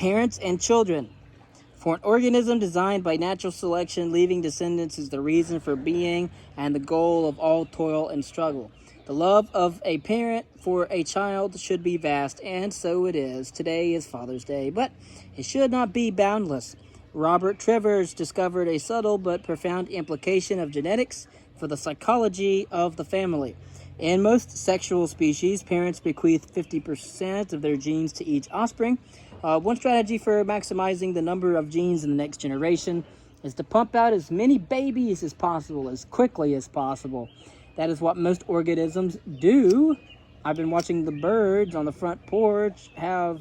Parents and children. For an organism designed by natural selection, leaving descendants is the reason for being and the goal of all toil and struggle. The love of a parent for a child should be vast, and so it is. Today is Father's Day, but it should not be boundless. Robert Trivers discovered a subtle but profound implication of genetics for the psychology of the family. In most sexual species, parents bequeath 50% of their genes to each offspring. One strategy for maximizing the number of genes in the next generation is to pump out as many babies as possible, as quickly as possible. That is what most organisms do. I've been watching the birds on the front porch have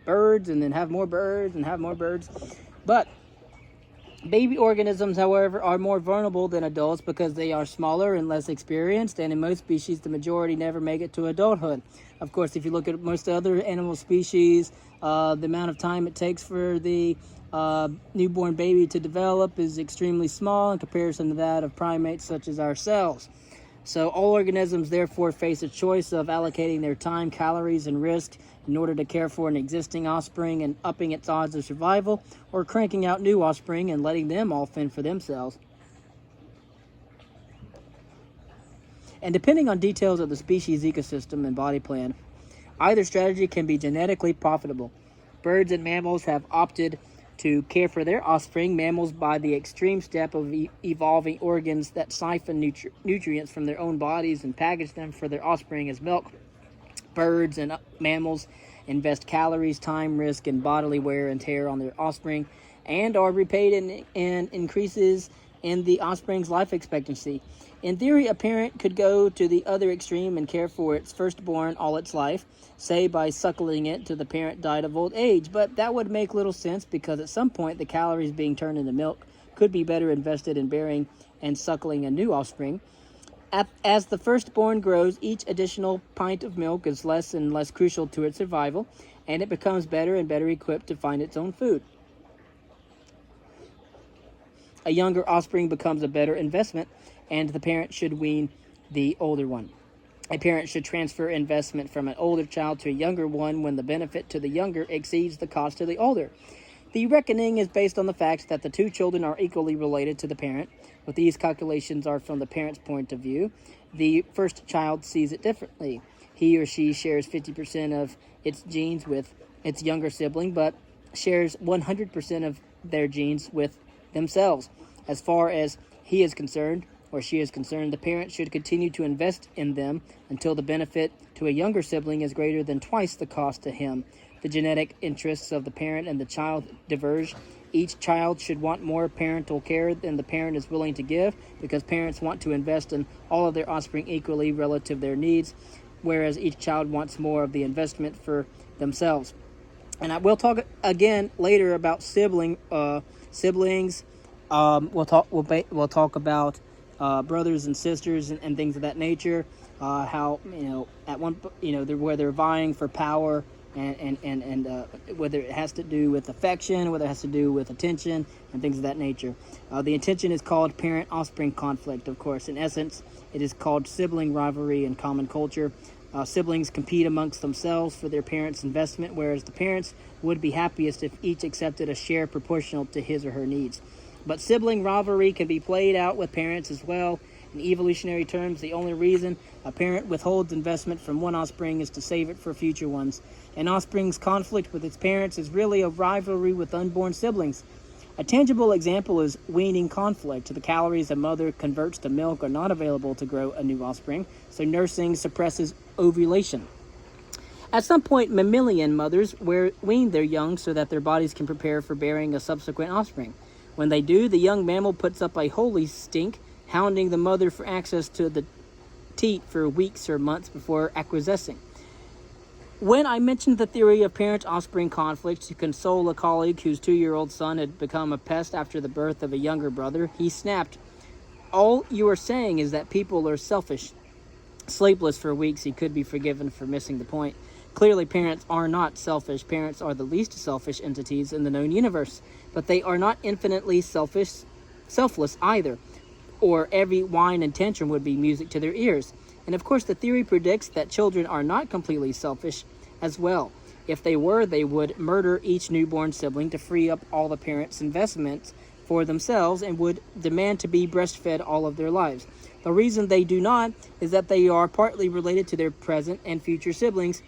birds and then have more birds and have more birds. But baby organisms, however, are more vulnerable than adults because they are smaller and less experienced, and in most species, the majority never make it to adulthood. Of course, if you look at most other animal species, the amount of time it takes for the newborn baby to develop is extremely small in comparison to that of primates such as ourselves. So all organisms therefore face a choice of allocating their time, calories, and risk in order to care for an existing offspring and upping its odds of survival, or cranking out new offspring and letting them all fend for themselves. And depending on details of the species ecosystem and body plan, either strategy can be genetically profitable. Birds and mammals have opted to care for their offspring, mammals by the extreme step of evolving organs that siphon nutrients from their own bodies and package them for their offspring as milk. Birds and mammals invest calories, time, risk, and bodily wear and tear on their offspring and are repaid in increases in the offspring's life expectancy. In theory, a parent could go to the other extreme and care for its firstborn all its life, say by suckling it till the parent died of old age, but that would make little sense because at some point the calories being turned into milk could be better invested in bearing and suckling a new offspring. As the firstborn grows, each additional pint of milk is less and less crucial to its survival, and it becomes better and better equipped to find its own food. A younger offspring becomes a better investment, and the parent should wean the older one. A parent should transfer investment from an older child to a younger one when the benefit to the younger exceeds the cost to the older. The reckoning is based on the fact that the two children are equally related to the parent, but these calculations are from the parent's point of view. The first child sees it differently. He or she shares 50% of its genes with its younger sibling, but shares 100% of their genes with themselves. As far as he is concerned, or she is concerned, the parent should continue to invest in them until the benefit to a younger sibling is greater than twice the cost to him. The genetic interests of the parent and the child diverge. Each child should want more parental care than the parent is willing to give, because parents want to invest in all of their offspring equally relative to their needs, whereas each child wants more of the investment for themselves. And I will talk again later about siblings. We'll talk about brothers and sisters and things of that nature. How at one where they're vying for power. And whether it has to do with affection, whether it has to do with attention, and things of that nature. The intention is called parent-offspring conflict, of course. In essence, it is called sibling rivalry in common culture. Siblings compete amongst themselves for their parents' investment, whereas the parents would be happiest if each accepted a share proportional to his or her needs. But sibling rivalry can be played out with parents as well. In evolutionary terms, the only reason a parent withholds investment from one offspring is to save it for future ones. An offspring's conflict with its parents is really a rivalry with unborn siblings. A tangible example is weaning conflict. The calories a mother converts to milk are not available to grow a new offspring, so nursing suppresses ovulation. At some point, mammalian mothers wean their young so that their bodies can prepare for bearing a subsequent offspring. When they do, the young mammal puts up a holy stink, hounding the mother for access to the teat for weeks or months before acquiescing. When I mentioned the theory of parent-offspring conflict to console a colleague whose 2-year-old son had become a pest after the birth of a younger brother, he snapped, "All you are saying is that people are selfish." Sleepless for weeks, he could be forgiven for missing the point. Clearly, parents are not selfish. Parents are the least selfish entities in the known universe, but they are not infinitely selfless either, or every whine and tantrum would be music to their ears. And of course, the theory predicts that children are not completely selfish as well. If they were, they would murder each newborn sibling to free up all the parents' investments for themselves and would demand to be breastfed all of their lives. The reason they do not is that they are partly related to their present and future siblings.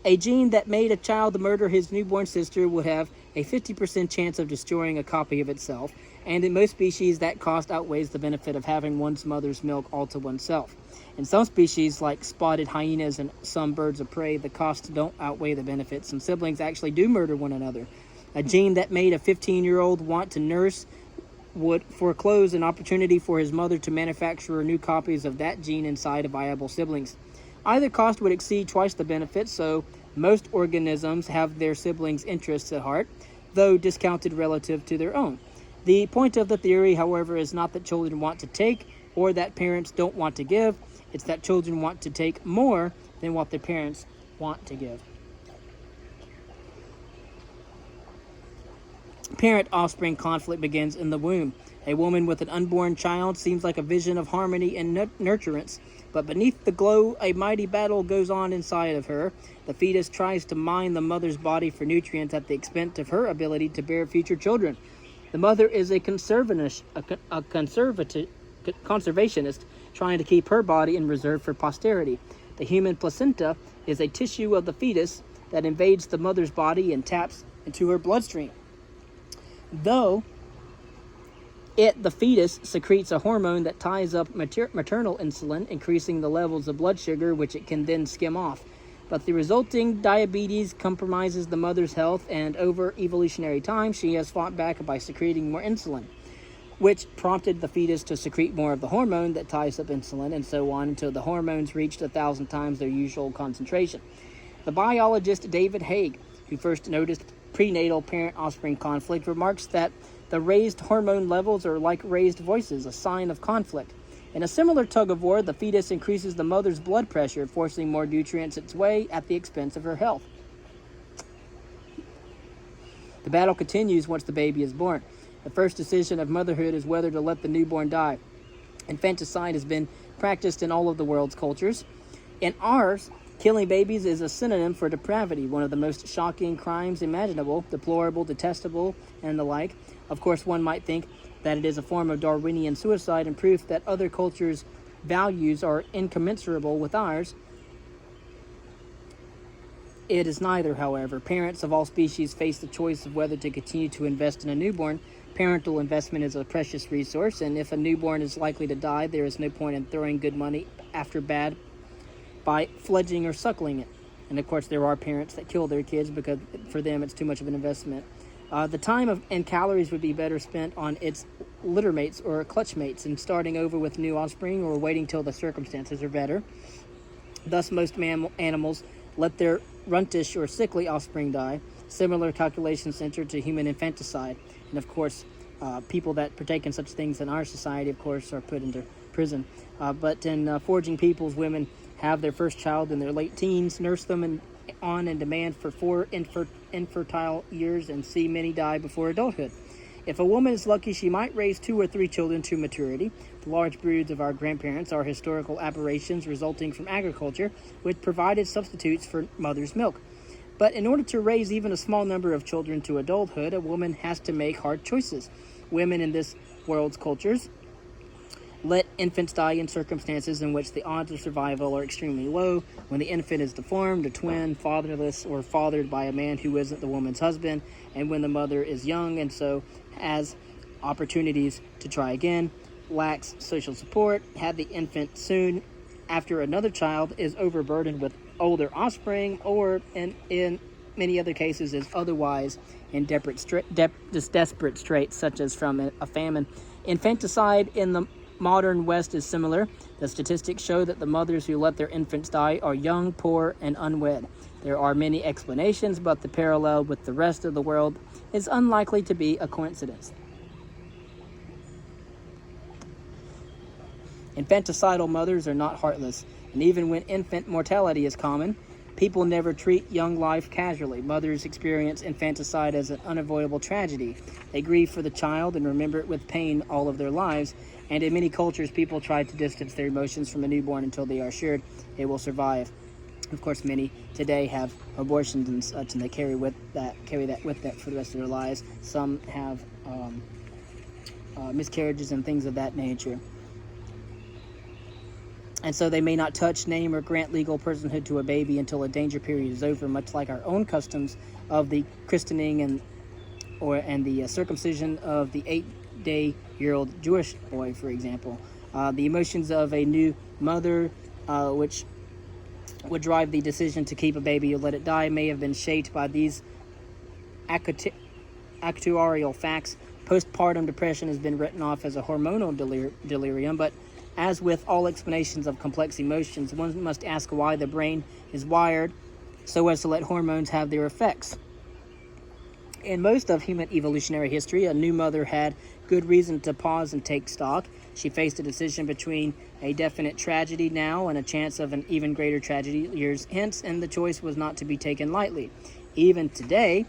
A gene that made a child murder his newborn sister would have a 50% chance of destroying a copy of itself, and in most species that cost outweighs the benefit of having one's mother's milk all to oneself. In some species, like spotted hyenas and some birds of prey, the costs don't outweigh the benefits. Some siblings actually do murder one another. A gene that made a 15-year-old want to nurse would foreclose an opportunity for his mother to manufacture new copies of that gene inside of viable siblings. Either cost would exceed twice the benefit, so most organisms have their siblings' interests at heart, though discounted relative to their own. The point of the theory, however, is not that children want to take or that parents don't want to give. It's that children want to take more than what their parents want to give. Parent-offspring conflict begins in the womb. A woman with an unborn child seems like a vision of harmony and nurturance, but beneath the glow, a mighty battle goes on inside of her. The fetus tries to mine the mother's body for nutrients at the expense of her ability to bear future children. The mother is a conservationist trying to keep her body in reserve for posterity. The human placenta is a tissue of the fetus that invades the mother's body and taps into her bloodstream. Though the fetus secretes a hormone that ties up maternal insulin, increasing the levels of blood sugar, which it can then skim off. But the resulting diabetes compromises the mother's health, and over evolutionary time, she has fought back by secreting more insulin, which prompted the fetus to secrete more of the hormone that ties up insulin, and so on until the hormones reached 1,000 times their usual concentration. The biologist David Haig, who first noticed prenatal parent-offspring conflict, remarks that the raised hormone levels are like raised voices, a sign of conflict. In a similar tug-of-war, the fetus increases the mother's blood pressure, forcing more nutrients its way at the expense of her health. The battle continues once the baby is born. The first decision of motherhood is whether to let the newborn die. Infanticide has been practiced in all of the world's cultures. In ours, killing babies is a synonym for depravity, one of the most shocking crimes imaginable, deplorable, detestable, and the like. Of course, one might think that it is a form of Darwinian suicide and proof that other cultures' values are incommensurable with ours. It is neither, however. Parents of all species face the choice of whether to continue to invest in a newborn. Parental investment is a precious resource, and if a newborn is likely to die, there is no point in throwing good money after bad by fledging or suckling it. And of course, there are parents that kill their kids because for them it's too much of an investment. The time and calories would be better spent on its litter mates or clutch mates and starting over with new offspring or waiting till the circumstances are better. Thus, most animals let their runtish or sickly offspring die. Similar calculations center to human infanticide. And of course, people that partake in such things in our society, of course, are put into prison. But in foraging peoples, women have their first child in their late teens, nurse them on demand for 4 infertile years, and see many die before adulthood. If a woman is lucky, she might raise 2 or 3 children to maturity. The large broods of our grandparents are historical aberrations resulting from agriculture, which provided substitutes for mother's milk. But in order to raise even a small number of children to adulthood, a woman has to make hard choices. Women in this world's cultures let infants die in circumstances in which the odds of survival are extremely low, when the infant is deformed, a twin, fatherless, or fathered by a man who isn't the woman's husband, and when the mother is young and so has opportunities to try again, lacks social support, had the infant soon after another child, is overburdened with older offspring, or in many other cases is otherwise in desperate straits, such as from a famine. Infanticide in the modern West is similar. The statistics show that the mothers who let their infants die are young, poor, and unwed. There are many explanations, but the parallel with the rest of the world is unlikely to be a coincidence. Infanticidal mothers are not heartless, and even when infant mortality is common, people never treat young life casually. Mothers experience infanticide as an unavoidable tragedy. They grieve for the child and remember it with pain all of their lives, and in many cultures, people try to distance their emotions from a newborn until they are assured it will survive. Of course, many today have abortions and such, and they carry that with them for the rest of their lives. Some have miscarriages and things of that nature. And so they may not touch, name, or grant legal personhood to a baby until a danger period is over, much like our own customs of the christening and the circumcision of the 8-day-old Jewish boy, for example. The emotions of a new mother, which would drive the decision to keep a baby or let it die, may have been shaped by these actuarial facts. Postpartum depression has been written off as a hormonal delirium, but as with all explanations of complex emotions, one must ask why the brain is wired so as to let hormones have their effects. In most of human evolutionary history, a new mother had good reason to pause and take stock. She faced a decision between a definite tragedy now and a chance of an even greater tragedy years hence, and the choice was not to be taken lightly. Even today,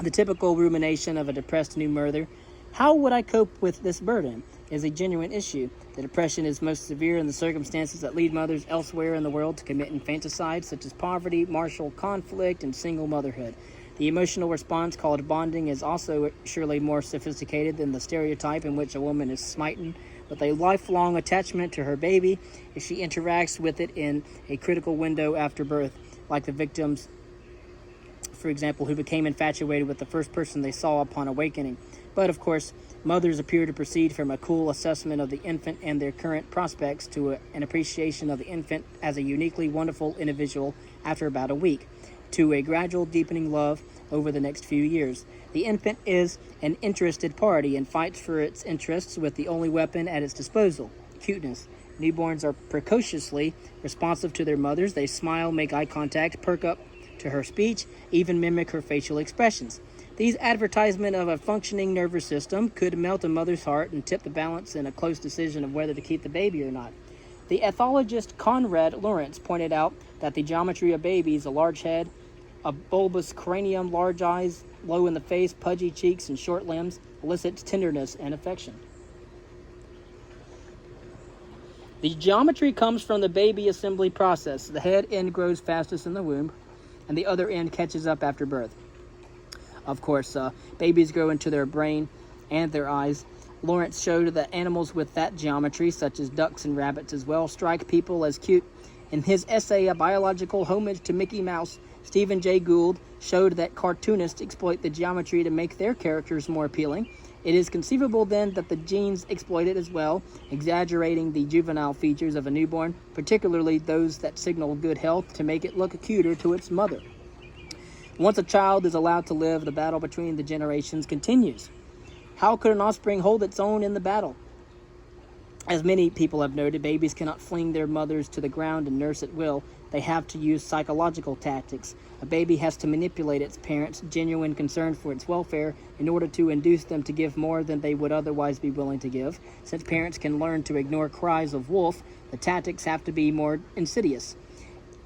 the typical rumination of a depressed new mother, "How would I cope with this burden?" is a genuine issue. The depression is most severe in the circumstances that lead mothers elsewhere in the world to commit infanticide, such as poverty, martial conflict, and single motherhood. The emotional response called bonding is also surely more sophisticated than the stereotype in which a woman is smitten with a lifelong attachment to her baby if she interacts with it in a critical window after birth, like the victims, for example, who became infatuated with the first person they saw upon awakening. But, of course, mothers appear to proceed from a cool assessment of the infant and their current prospects to an appreciation of the infant as a uniquely wonderful individual after about a week, to a gradual deepening love over the next few years. The infant is an interested party and fights for its interests with the only weapon at its disposal, cuteness. Newborns are precociously responsive to their mothers. They smile, make eye contact, perk up to her speech, even mimic her facial expressions. These advertisements of a functioning nervous system could melt a mother's heart and tip the balance in a close decision of whether to keep the baby or not. The ethologist Konrad Lorenz pointed out that the geometry of babies, a large head, a bulbous cranium, large eyes, low in the face, pudgy cheeks, and short limbs, elicits tenderness and affection. The geometry comes from the baby assembly process. The head end grows fastest in the womb, and the other end catches up after birth. Of course, babies grow into their brain and their eyes. Lawrence showed that animals with that geometry, such as ducks and rabbits as well, strike people as cute. In his essay, A Biological Homage to Mickey Mouse, Stephen Jay Gould showed that cartoonists exploit the geometry to make their characters more appealing. It is conceivable, then, that the genes exploit it as well, exaggerating the juvenile features of a newborn, particularly those that signal good health, to make it look cuter to its mother. Once a child is allowed to live, the battle between the generations continues. How could an offspring hold its own in the battle? As many people have noted, babies cannot fling their mothers to the ground and nurse at will. They have to use psychological tactics. A baby has to manipulate its parents' genuine concern for its welfare in order to induce them to give more than they would otherwise be willing to give. Since parents can learn to ignore cries of wolf, the tactics have to be more insidious.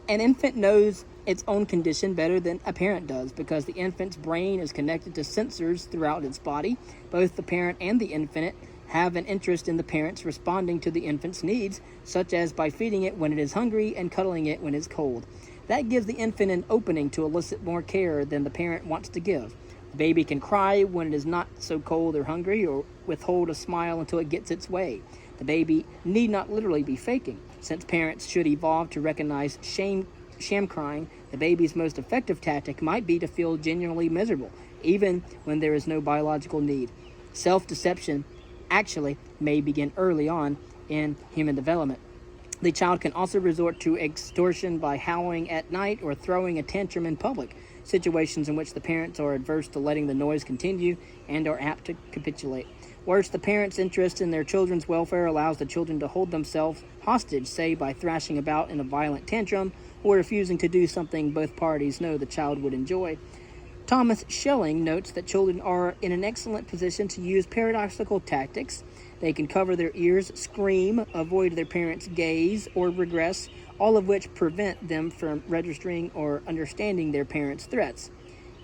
An infant knows its own condition better than a parent does because the infant's brain is connected to sensors throughout its body. Both the parent and the infant have an interest in the parents responding to the infant's needs, such as by feeding it when it is hungry and cuddling it when it's cold. That gives the infant an opening to elicit more care than the parent wants to give. The baby can cry when it is not so cold or hungry, or withhold a smile until it gets its way. The baby need not literally be faking. Since parents should evolve to recognize sham crying, the baby's most effective tactic might be to feel genuinely miserable, even when there is no biological need. Self-deception actually may begin early on in human development. The child can also resort to extortion by howling at night or throwing a tantrum in public, situations in which the parents are adverse to letting the noise continue and are apt to capitulate. Worse, the parents' interest in their children's welfare allows the children to hold themselves hostage, say by thrashing about in a violent tantrum or refusing to do something both parties know the child would enjoy. Thomas Schelling notes that children are in an excellent position to use paradoxical tactics. They can cover their ears, scream, avoid their parents' gaze, or regress, all of which prevent them from registering or understanding their parents' threats.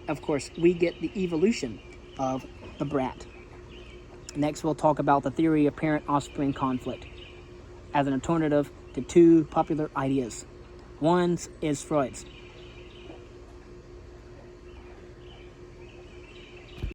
Of course, we get the evolution of the brat. Next, we'll talk about the theory of parent-offspring conflict as an alternative to two popular ideas. One is Freud's.